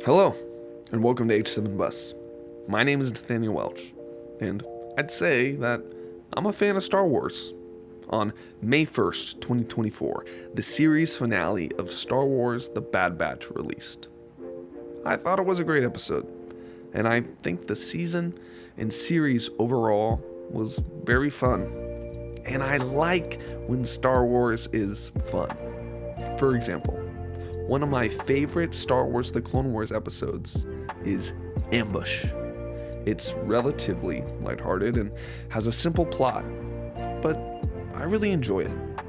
Hello, and welcome to H7 Bus. My name is Nathaniel Welch, and I'd say that I'm a fan of Star Wars. On May 1st, 2024, the series finale of Star Wars The Bad Batch released. I thought it was a great episode, and I think the season and series overall was very fun. And I like when Star Wars is fun. For example, one of my favorite Star Wars The Clone Wars episodes is Ambush. It's relatively lighthearted and has a simple plot, but I really enjoy it.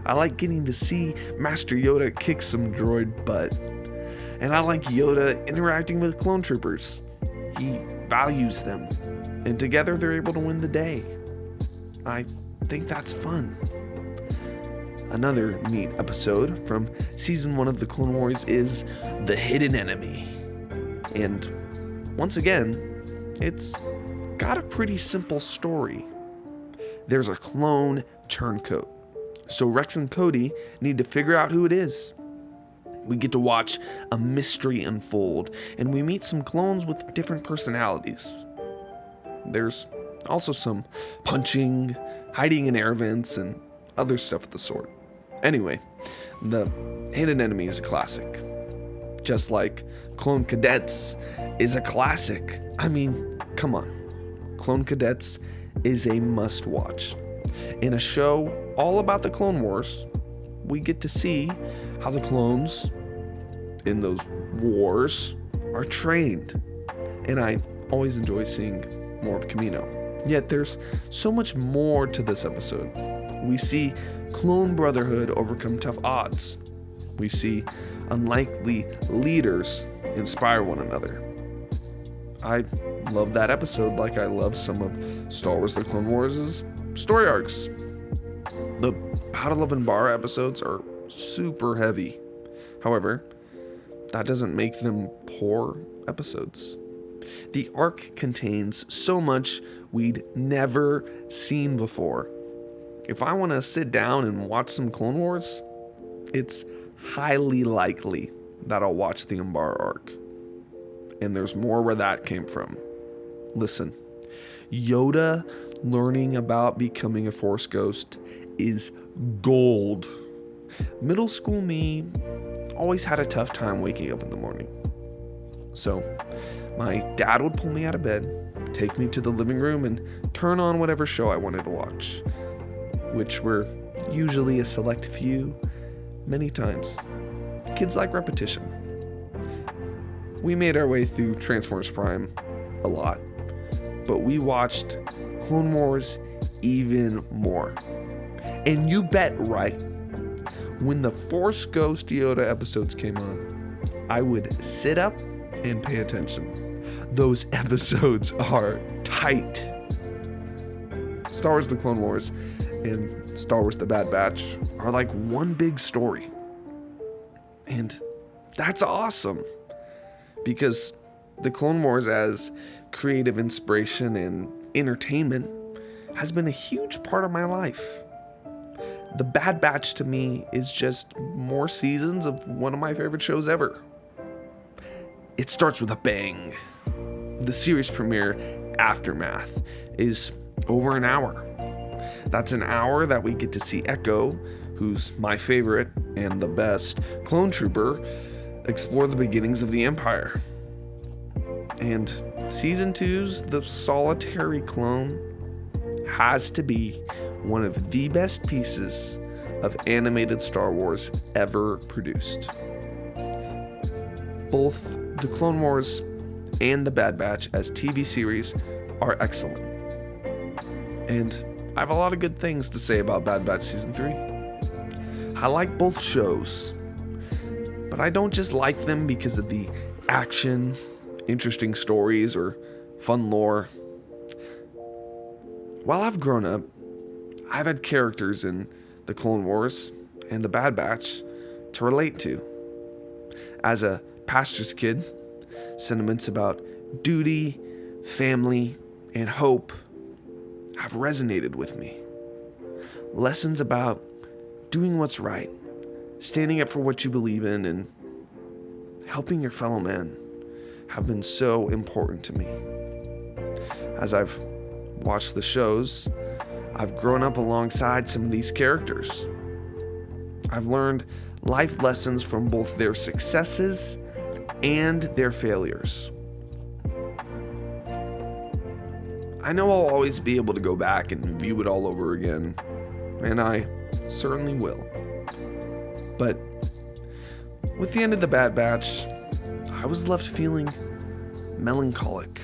I like getting to see Master Yoda kick some droid butt, and I like Yoda interacting with clone troopers. He values them, and together they're able to win the day. I think that's fun. Another neat episode from Season 1 of The Clone Wars is The Hidden Enemy. And once again, it's got a pretty simple story. There's a clone turncoat, so Rex and Cody need to figure out who it is. We get to watch a mystery unfold, and we meet some clones with different personalities. There's also some punching, hiding in air vents, and other stuff of the sort. Anyway, The Hidden Enemy is a classic. Just like Clone Cadets is a classic. I mean, come on. Clone Cadets is a must-watch. In a show all about the Clone Wars, we get to see how the clones in those wars are trained. And I always enjoy seeing more of Kamino. Yet there's so much more to this episode. We see Clone Brotherhood overcome tough odds. We see unlikely leaders inspire one another. I love that episode like I love some of Star Wars The Clone Wars' story arcs. The Battle of Umbar episodes are super heavy. However, that doesn't make them poor episodes. The arc contains so much we'd never seen before. If I want to sit down and watch some Clone Wars, it's highly likely that I'll watch the Umbar arc. And there's more where that came from. Listen, Yoda learning about becoming a Force ghost is gold. Middle school me always had a tough time waking up in the morning. So, my dad would pull me out of bed, take me to the living room, and turn on whatever show I wanted to watch, which were usually a select few, many times. Kids like repetition. We made our way through Transformers Prime a lot, but we watched Clone Wars even more. And you bet right, when the Force Ghost Yoda episodes came on, I would sit up and pay attention. Those episodes are tight. Star Wars The Clone Wars and Star Wars The Bad Batch are like one big story. And that's awesome. Because The Clone Wars as creative inspiration and entertainment has been a huge part of my life. The Bad Batch to me is just more seasons of one of my favorite shows ever. It starts with a bang. The series premiere, Aftermath, is over an hour. That's an hour that we get to see Echo, who's my favorite and the best clone trooper, explore the beginnings of the Empire. And Season 2's The Solitary Clone has to be one of the best pieces of animated Star Wars ever produced. Both The Clone Wars and The Bad Batch as TV series are excellent. And I have a lot of good things to say about Bad Batch Season 3. I like both shows, but I don't just like them because of the action, interesting stories, or fun lore. While I've grown up, I've had characters in The Clone Wars and The Bad Batch to relate to. As a pastor's kid, sentiments about duty, family, and hope have resonated with me. Lessons about doing what's right, standing up for what you believe in, and helping your fellow man have been so important to me. As I've watched the shows, I've grown up alongside some of these characters. I've learned life lessons from both their successes and their failures. I know I'll always be able to go back and view it all over again, and I certainly will. But with the end of The Bad Batch, I was left feeling melancholic.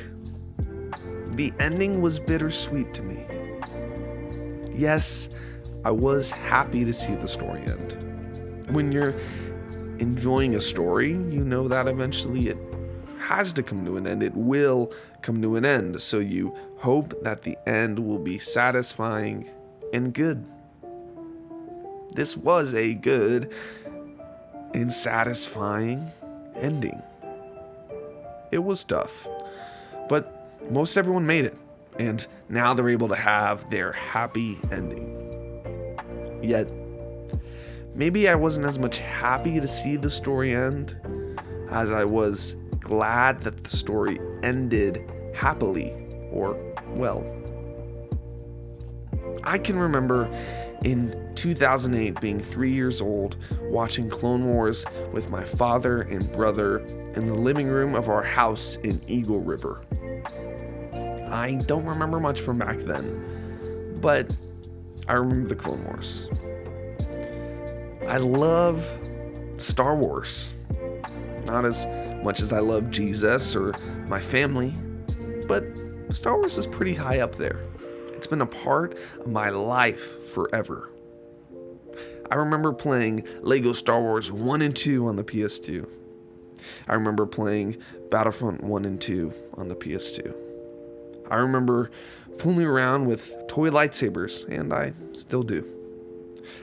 The ending was bittersweet to me. Yes, I was happy to see the story end. When you're enjoying a story, you know that eventually it has to come to an end. It will come to an end. So you hope that the end will be satisfying and good. This was a good and satisfying ending. It was tough, but most everyone made it, and now they're able to have their happy ending. Yet, maybe I wasn't as much happy to see the story end as I was glad that the story ended happily, or well. I can remember in 2008 being 3 years old, watching Clone Wars with my father and brother in the living room of our house in Eagle River. I don't remember much from back then, but I remember the Clone Wars. I love Star Wars. Not as much as I love Jesus or my family, but Star Wars is pretty high up there. It's been a part of my life forever. I remember playing Lego Star Wars 1 and 2 on the PS2. I remember playing Battlefront 1 and 2 on the PS2. I remember fooling around with toy lightsabers, and I still do.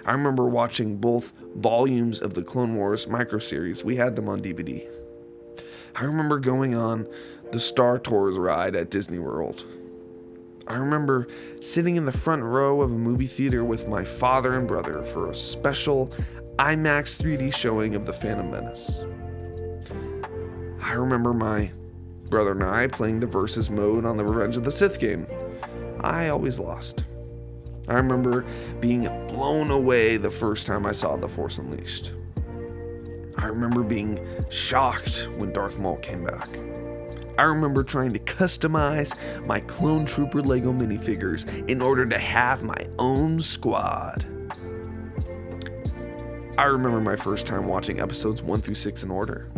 I remember watching both volumes of the Clone Wars microseries. We had them on DVD. I remember going on the Star Tours ride at Disney World. I remember sitting in the front row of a movie theater with my father and brother for a special IMAX 3D showing of The Phantom Menace. I remember my brother and I playing the Versus mode on the Revenge of the Sith game. I always lost. I remember being blown away the first time I saw The Force Unleashed. I remember being shocked when Darth Maul came back. I remember trying to customize my Clone Trooper Lego minifigures in order to have my own squad. I remember my first time watching episodes 1 through 6 in order.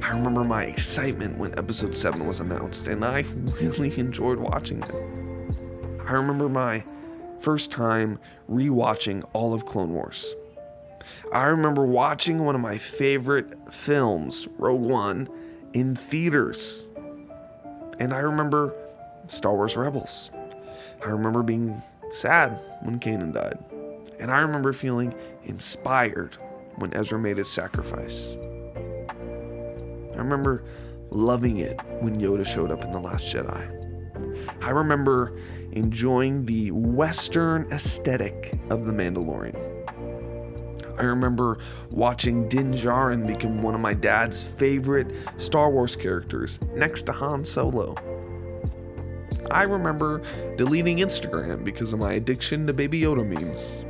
I remember my excitement when episode 7 was announced, and I really enjoyed watching it. I remember my first time rewatching all of Clone Wars. I remember watching one of my favorite films, Rogue One, in theaters. And I remember Star Wars Rebels. I remember being sad when Kanan died. And I remember feeling inspired when Ezra made his sacrifice. I remember loving it when Yoda showed up in The Last Jedi. I remember enjoying the Western aesthetic of The Mandalorian. I remember watching Din Djarin become one of my dad's favorite Star Wars characters, next to Han Solo. I remember deleting Instagram because of my addiction to Baby Yoda memes.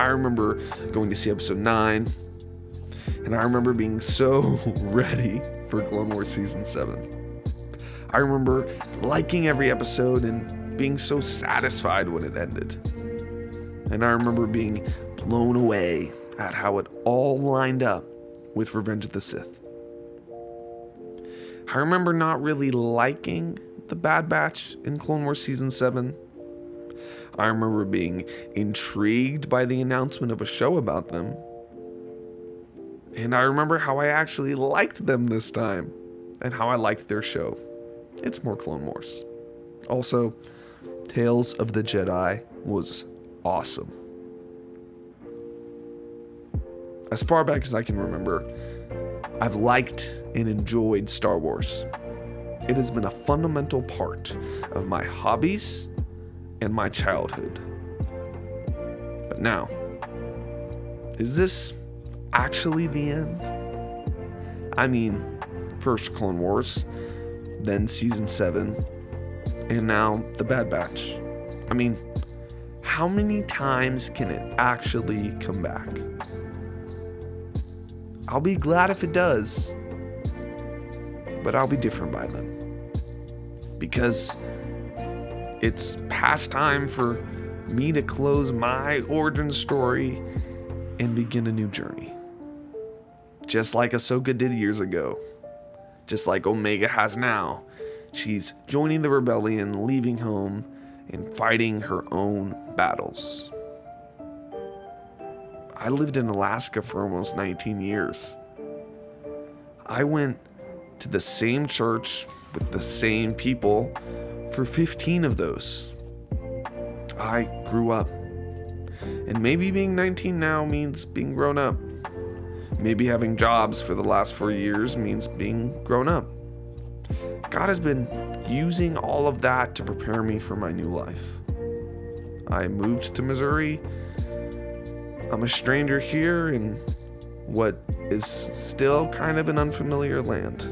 I remember going to see episode 9, and I remember being so ready for Clone Wars Season 7. I remember liking every episode and being so satisfied when it ended. And I remember being blown away at how it all lined up with Revenge of the Sith. I remember not really liking the Bad Batch in Clone Wars Season 7. I remember being intrigued by the announcement of a show about them. And I remember how I actually liked them this time, and how I liked their show. It's more Clone Wars. Also, Tales of the Jedi was awesome. As far back as I can remember, I've liked and enjoyed Star Wars. It has been a fundamental part of my hobbies and my childhood. But now, is this actually the end? I mean, First Clone Wars, then Season 7, and now The Bad Batch. I mean, how many times can it actually come back? I'll be glad if it does, but I'll be different by then. Because it's past time for me to close my origin story and begin a new journey. Just like Ahsoka did years ago. Just like Omega has now. She's joining the rebellion, leaving home, and fighting her own battles. I lived in Alaska for almost 19 years. I went to the same church with the same people for 15 of those. I grew up. And maybe being 19 now means being grown up. Maybe having jobs for the last 4 years means being grown up. God has been using all of that to prepare me for my new life. I moved to Missouri. I'm a stranger here in what is still kind of an unfamiliar land.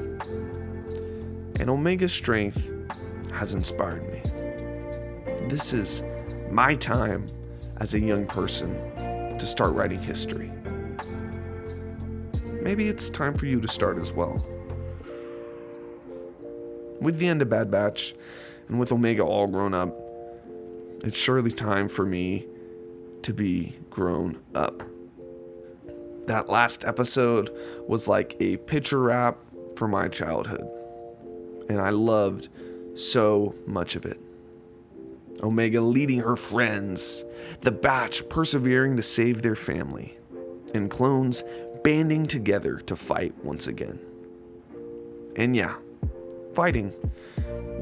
And Omega's strength has inspired me. This is my time as a young person to start writing history. Maybe it's time for you to start as well. With the end of Bad Batch, and with Omega all grown up, it's surely time for me to be grown up. That last episode was like a picture wrap for my childhood, and I loved so much of it. Omega leading her friends, the Batch persevering to save their family, and clones banding together to fight once again. And yeah, fighting,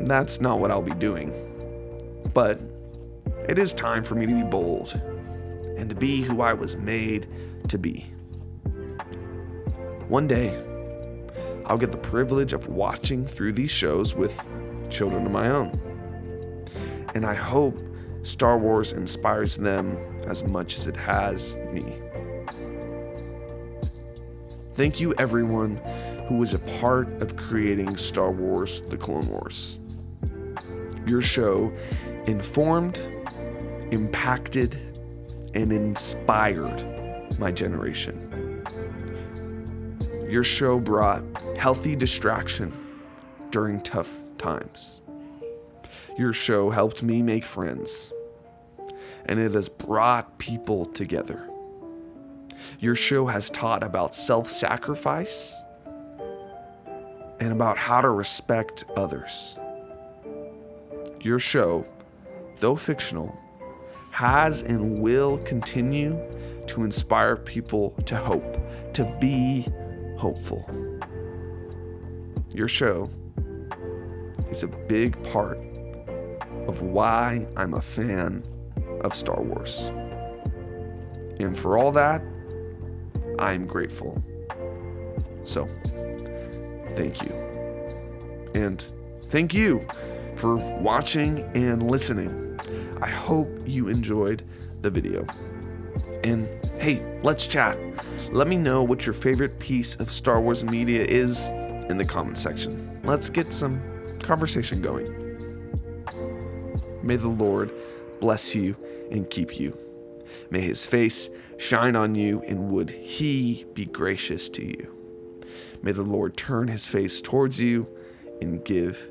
that's not what I'll be doing. But it is time for me to be bold and to be who I was made to be. One day, I'll get the privilege of watching through these shows with children of my own. And I hope Star Wars inspires them as much as it has me. Thank you, everyone who was a part of creating Star Wars: The Clone Wars. Your show informed, impacted, and inspired my generation. Your show brought healthy distraction during tough times. Your show helped me make friends, and it has brought people together. Your show has taught about self-sacrifice and about how to respect others. Your show, though fictional, has and will continue to inspire people to hope, to be hopeful. Your show is a big part of why I'm a fan of Star Wars. And for all that, I'm grateful. So, thank you. And thank you for watching and listening. I hope you enjoyed the video. And hey, let's chat. Let me know what your favorite piece of Star Wars media is in the comment section. Let's get some conversation going. May the Lord bless you and keep you. May his face shine on you, and would he be gracious to you. May the Lord turn his face towards you and give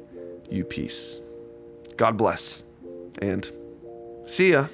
you peace. God bless, and see ya.